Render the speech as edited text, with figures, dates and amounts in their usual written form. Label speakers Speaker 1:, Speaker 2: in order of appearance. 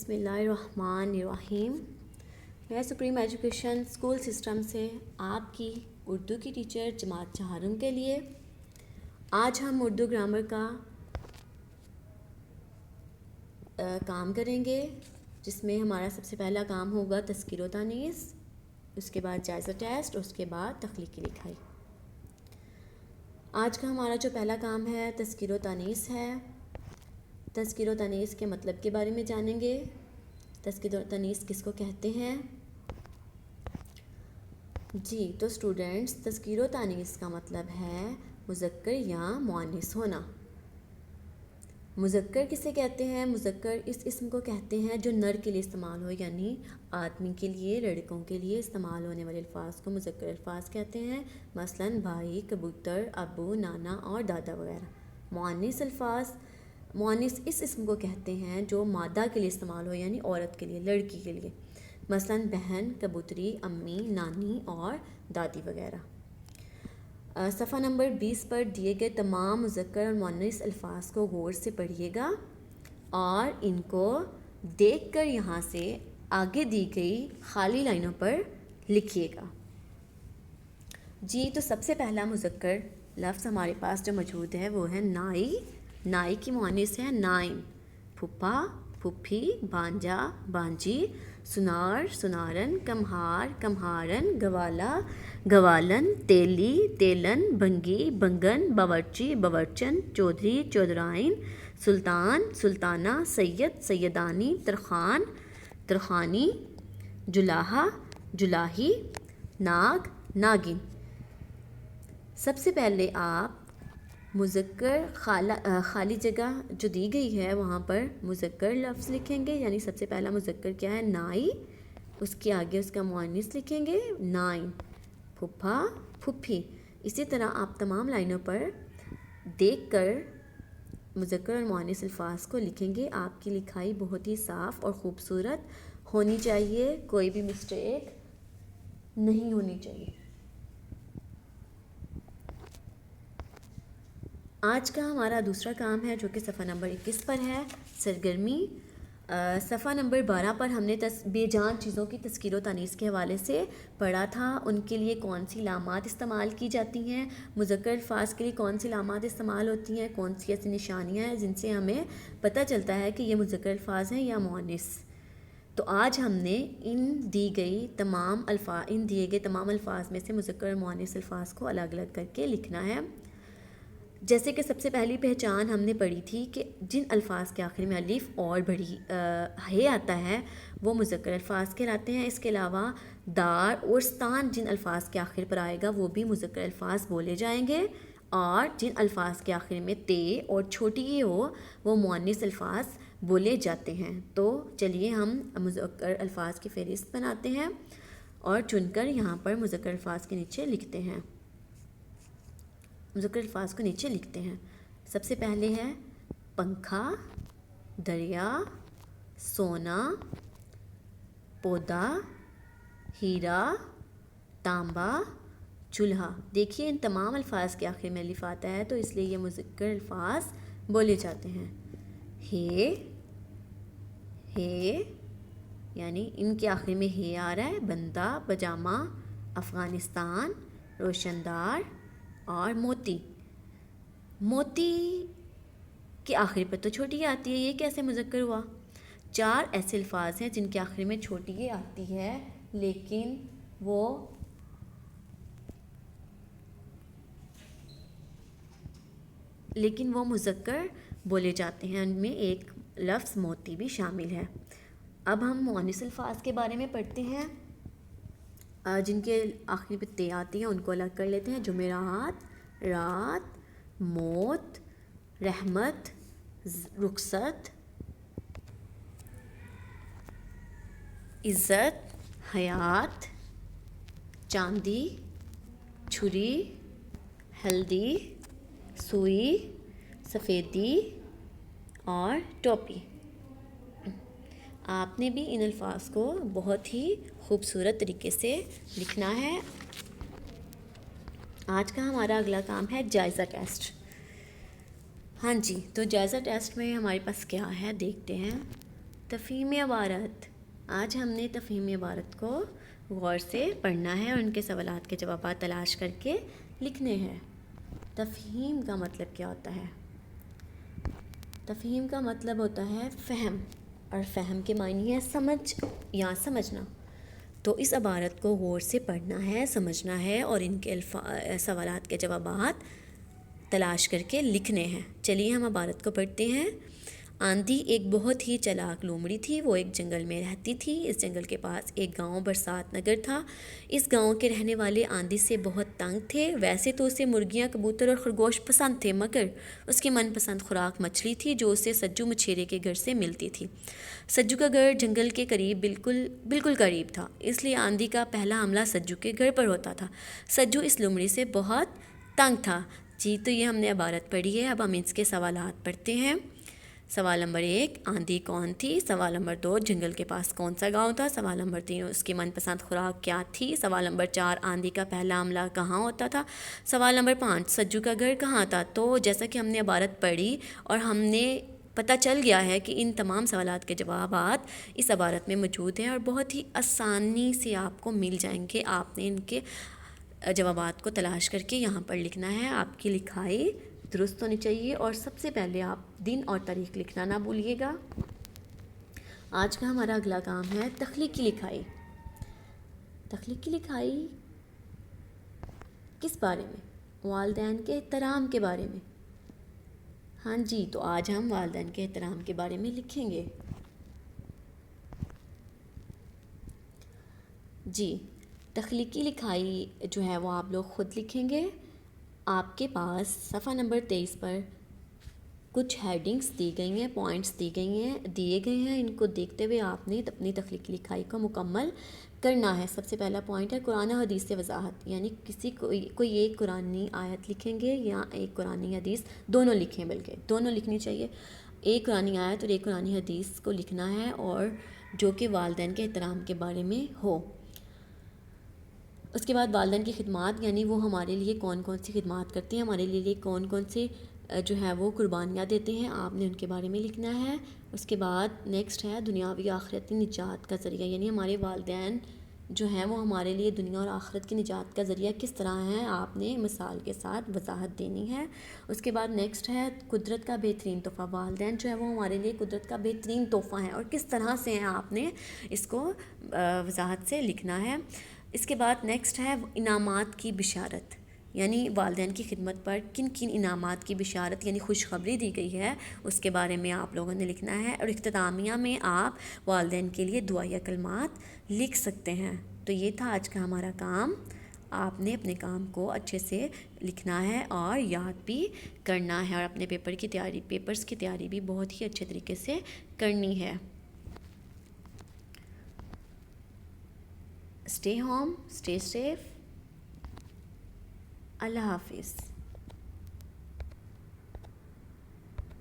Speaker 1: بسم اللہ الرحمن الرحیم۔ میں سپریم ایجوکیشن اسکول سسٹم سے آپ کی اردو کی ٹیچر جماعت چہارم کے لیے آج ہم اردو گرامر کا کام کریں گے، جس میں ہمارا سب سے پہلا کام ہوگا تذکیر و تانیث، اس کے بعد جائزہ ٹیسٹ، اس کے بعد تخلیقی لکھائی۔ آج کا ہمارا جو پہلا کام ہے تذکیر و تانیث ہے۔ تذکیر و تانیث کے مطلب کے بارے میں جانیں گے۔ تذکیر و تانیث کس کو کہتے ہیں؟ جی تو اسٹوڈنٹس، تذکیر و تانیث کا مطلب ہے مذکر یا مؤنث ہونا۔ مذکر کسے کہتے ہیں؟ مذکر اس اسم کو کہتے ہیں جو نر کے لیے استعمال ہو، یعنی آدمی کے لیے، لڑکوں کے لیے استعمال ہونے والے الفاظ کو مذکر الفاظ کہتے ہیں، مثلاً بھائی، کبوتر، ابو، نانا اور دادا وغیرہ۔ مؤنث اس اسم کو کہتے ہیں جو مادہ کے لیے استعمال ہو، یعنی عورت کے لیے، لڑکی کے لیے، مثلاً بہن، کبوتری، امی، نانی اور دادی وغیرہ۔ صفحہ نمبر 20 پر دیے گئے تمام مذکر اور مؤنث الفاظ کو غور سے پڑھیے گا اور ان کو دیکھ کر یہاں سے آگے دی گئی خالی لائنوں پر لکھیے گا۔ جی تو سب سے پہلا مذکر لفظ ہمارے پاس جو موجود ہے وہ ہے نائی۔ نائی کی مؤنث ہے نائن۔ پھپھا، پھپھی، بھانجا، بھانجی، سنار، سنارن، کمہار، کمہارن، گوالا، گوالن، تیلی، تیلن، بنگی، بنگن، باورچی، باورچن، چودھری، چودھرائن، سلطان، سلطانہ، سید، سیدانی، ترخان، ترخانی، جلاہا، جلاہی، ناگ، ناگن۔ سب سے پہلے آپ مذکر خالی جگہ جو دی گئی ہے وہاں پر مذکر لفظ لکھیں گے، یعنی سب سے پہلا مذکر کیا ہے؟ نائی۔ اس کے آگے اس کا مؤنث لکھیں گے نائن۔ پھپھا، پھپھی۔ اسی طرح آپ تمام لائنوں پر دیکھ کر مذکر اور مؤنث الفاظ کو لکھیں گے۔ آپ کی لکھائی بہت ہی صاف اور خوبصورت ہونی چاہیے، کوئی بھی مسٹیک نہیں ہونی چاہیے۔ آج کا ہمارا دوسرا کام ہے جو کہ صفحہ نمبر 21 پر ہے، سرگرمی۔ صفحہ نمبر 12 پر ہم نے بے جان چیزوں کی تذکیر و تانیث کے حوالے سے پڑھا تھا، ان کے لیے کون سی علامات استعمال کی جاتی ہیں، مذکر الفاظ کے لیے کون سی علامات استعمال ہوتی ہیں، کون سی ایسی نشانیاں ہیں جن سے ہمیں پتہ چلتا ہے کہ یہ مذکر الفاظ ہیں یا مؤنث۔ تو آج ہم نے ان دیے گئے تمام الفاظ میں سے مذکر اور مؤنث الفاظ کو الگ الگ کر کے لکھنا ہے۔ جیسے کہ سب سے پہلی پہچان ہم نے پڑھی تھی کہ جن الفاظ کے آخر میں الف اور بڑی ہے آتا ہے وہ مذکر الفاظ کہلاتے ہیں۔ اس کے علاوہ دار اور ستان جن الفاظ کے آخر پر آئے گا وہ بھی مذکر الفاظ بولے جائیں گے، اور جن الفاظ کے آخر میں تے اور چھوٹی ای ہو وہ مؤنث الفاظ بولے جاتے ہیں۔ تو چلیے ہم مذکر الفاظ کی فہرست بناتے ہیں اور چن کر یہاں پر مذکر الفاظ کے نیچے لکھتے ہیں، مذکر الفاظ کو نیچے لکھتے ہیں۔ سب سے پہلے ہے پنکھا، دریا، سونا، پودا، ہیرا، تانبا، چولہا۔ دیکھیے ان تمام الفاظ کے آخر میں الف آتا ہے تو اس لیے یہ مذکر الفاظ بولے جاتے ہیں۔ ہے یعنی ان کے آخر میں ہے آ رہا ہے، بندہ، پجامہ، افغانستان، روشندار اور موتی۔ موتی کے آخر پر تو چھوٹی آتی ہے، یہ کیسے مذکر ہوا؟ 4 ایسے الفاظ ہیں جن کے آخر میں چھوٹی یہ آتی ہے لیکن وہ مذکر بولے جاتے ہیں، ان میں ایک لفظ موتی بھی شامل ہے۔ اب ہم مؤنث الفاظ کے بارے میں پڑھتے ہیں، جن کے آخری پہ تے آتی ہیں ان کو الگ کر لیتے ہیں۔ جمعرات، رات، موت، رحمت، رخصت، عزت، حیات، چاندی، چھری، ہلدی، سوئی، سفیدی اور ٹوپی۔ آپ نے بھی ان الفاظ کو بہت ہی خوبصورت طریقے سے لکھنا ہے۔ آج کا ہمارا اگلا کام ہے جائزہ ٹیسٹ۔ ہاں جی، تو جائزہ ٹیسٹ میں ہمارے پاس کیا ہے دیکھتے ہیں۔ تفہیم عبارت. آج ہم نے تفہیم عبارت کو غور سے پڑھنا ہے اور ان کے سوالات کے جوابات تلاش کر کے لکھنے ہیں. تفہیم کا مطلب کیا ہوتا ہے؟ تفہیم کا مطلب ہوتا ہے فہم، اور فہم کے معنی ہے سمجھ یا سمجھنا. تو اس عبارت کو غور سے پڑھنا ہے، سمجھنا ہے اور ان کے سوالات کے جوابات تلاش کر کے لکھنے ہیں. چلیے ہم عبارت کو پڑھتے ہیں. آندھی ایک بہت ہی چلاک لومڑی تھی. وہ ایک جنگل میں رہتی تھی. اس جنگل کے پاس ایک گاؤں برسات نگر تھا. اس گاؤں کے رہنے والے آندھی سے بہت تنگ تھے. ویسے تو اسے مرغیاں، کبوتر اور خرگوش پسند تھے، مگر اس کی من پسند خوراک مچھلی تھی جو اسے سجو مچھیرے کے گھر سے ملتی تھی. سجو کا گھر جنگل کے قریب بالکل قریب تھا، اس لیے آندھی کا پہلا حملہ سجو کے گھر پر ہوتا تھا. سجو اس لومڑی سے بہت تنگ تھا. جی تو یہ ہم نے عبارت پڑھی ہے. اب ہم اس کے سوالات پڑھتے ہیں. سوال نمبر 1، آندھی کون تھی؟ سوال نمبر 2، جنگل کے پاس کون سا گاؤں تھا؟ سوال نمبر 3، اس کی من پسند خوراک کیا تھی؟ سوال نمبر 4، آندھی کا پہلا حملہ کہاں ہوتا تھا؟ سوال نمبر 5، سجو کا گھر کہاں تھا؟ تو جیسا کہ ہم نے عبارت پڑھی اور ہم نے پتہ چل گیا ہے کہ ان تمام سوالات کے جوابات اس عبارت میں موجود ہیں اور بہت ہی آسانی سے آپ کو مل جائیں گے. آپ نے ان کے جوابات کو تلاش کر کے یہاں پر لکھنا ہے. آپ کی لکھائی درست ہونی چاہیے اور سب سے پہلے آپ دن اور تاریخ لکھنا نہ بھولیے گا. آج کا ہمارا اگلا کام ہے تخلیقی لکھائی. تخلیقی لکھائی کس بارے میں؟ والدین کے احترام کے بارے میں. ہاں جی، تو آج ہم والدین کے احترام کے بارے میں لکھیں گے. جی، تخلیقی لکھائی جو ہے وہ آپ لوگ خود لکھیں گے. آپ کے پاس صفحہ نمبر 23 پر کچھ ہیڈنگز دی گئی ہیں، پوائنٹس دیے گئے ہیں. ان کو دیکھتے ہوئے آپ نے اپنی تخلیقی لکھائی کو مکمل کرنا ہے. سب سے پہلا پوائنٹ ہے قرآن و حدیث سے وضاحت، یعنی کوئی ایک قرآنی آیت لکھیں گے یا ایک قرآنی حدیث، دونوں لکھیں، بلکہ دونوں لکھنی چاہیے. ایک قرآنی آیت اور ایک قرآنی حدیث کو لکھنا ہے اور جو کہ والدین کے احترام کے بارے میں ہو. اس کے بعد والدین کی خدمات، یعنی وہ ہمارے لیے کون کون سی خدمات کرتے ہیں، ہمارے لیے کون کون سے جو ہے وہ قربانیاں دیتے ہیں، آپ نے ان کے بارے میں لکھنا ہے. اس کے بعد نیکسٹ ہے دنیاوی آخرتی نجات کا ذریعہ، یعنی ہمارے والدین جو ہیں وہ ہمارے لیے دنیا اور آخرت کی نجات کا ذریعہ کس طرح ہیں، آپ نے مثال کے ساتھ وضاحت دینی ہے. اس کے بعد نیکسٹ ہے قدرت کا بہترین تحفہ. والدین جو ہے وہ ہمارے لیے قدرت کا بہترین تحفہ ہیں اور کس طرح سے ہیں، آپ نے اس کو وضاحت سے لکھنا ہے. اس کے بعد نیکسٹ ہے انعامات کی بشارت، یعنی والدین کی خدمت پر کن کن انعامات کی بشارت یعنی خوشخبری دی گئی ہے، اس کے بارے میں آپ لوگوں نے لکھنا ہے. اور اختتامیہ میں آپ والدین کے لیے دعائیہ کلمات لکھ سکتے ہیں. تو یہ تھا آج کا ہمارا کام. آپ نے اپنے کام کو اچھے سے لکھنا ہے اور یاد بھی کرنا ہے اور اپنے پیپرز کی تیاری بھی بہت ہی اچھے طریقے سے کرنی ہے. Stay home, stay safe. اللہ حافظ.